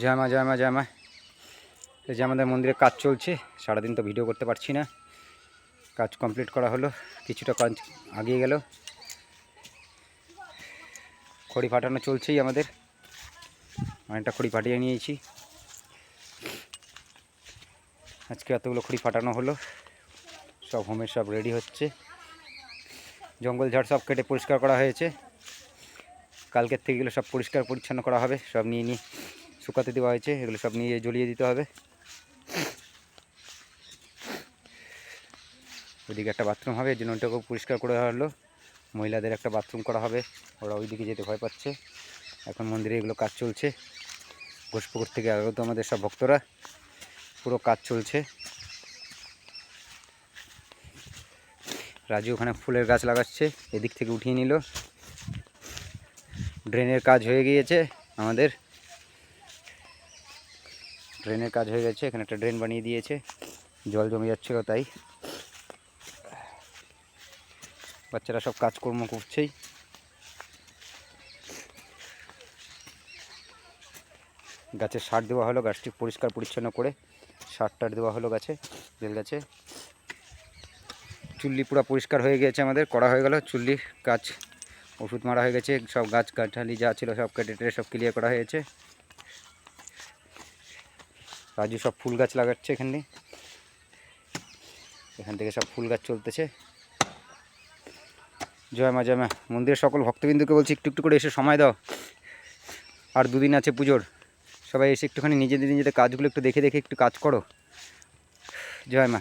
জয় মা জয় মা জয় মা। এই যে আমাদের মন্দিরে কাজ চলছে, সারাদিন তো ভিডিও করতে পারছি না। কাজ কমপ্লিট করা হলো, কিছুটা কাজ আগিয়ে গেল। খড়ি ফাটানো চলছেই আমাদের, অনেকটা খড়ি ফাটিয়ে নিয়েছি। আজকে এতগুলো খড়ি ফাটানো হলো, সব হোমের সব রেডি হচ্ছে। জঙ্গল ঝাড় সব কেটে পরিষ্কার করা হয়েছে। কালকের থেকে এগুলো সব পরিষ্কার পরিচ্ছন্ন করা হবে, সব নিয়ে নিয়ে শুকাতে দেওয়া হয়েছে। এগুলো সব নিয়ে জ্বলিয়ে দিতে হবে। ওইদিকে একটা বাথরুম হবে, এই জন্য ওইটাকেও পরিষ্কার করে দেওয়া হলো। মহিলাদের একটা বাথরুম করা হবে, ওরা ওইদিকে যেতে ভয় পাচ্ছে। এখন মন্দিরে এগুলো কাজ চলছে। ঘোষপুকুর থেকে আগত আমাদের সব ভক্তরা, পুরো কাজ চলছে। রাজু ওখানে ফুলের গাছ লাগাচ্ছে, এদিক থেকে উঠিয়ে নিল। ড্রেনের কাজ হয়ে গিয়েছে আমাদের, ড্রেনের কাজ হয়ে গেছে। এখানে একটা ড্রেন বানিয়ে দিয়েছে, জল জমে যাচ্ছিল তাই। বাচ্চারা সব কাজকর্ম করছেই। গাছে সার দেওয়া হলো, গাছটি পরিষ্কার পরিচ্ছন্ন করে সার টার দেওয়া হলো গাছে, বেল গাছে। চুল্লি পুরো পরিষ্কার হয়ে গেছে, আমাদের করা হয়ে গেল চুল্লির কাজ। ওষুধ মারা হয়ে গেছে, সব গাছ গাছালি যা ছিল সব কেটে টেটে সব ক্লিয়ার করা হয়েছে। রাজু সব ফুল গাছ লাগাচ্ছে এখানে, এখান থেকে সব ফুল গাছ চলতেছে। জয় মা জয় মা। মন্দিরের সকল ভক্তবিন্দুকে বলছি একটু একটু করে এসে সময় দাও, আর দুদিন আছে পুজোর। সবাই এসে একটুখানি নিজেদের নিজেদের কাজগুলো একটু দেখে দেখে একটু কাজ করো। জয় মা।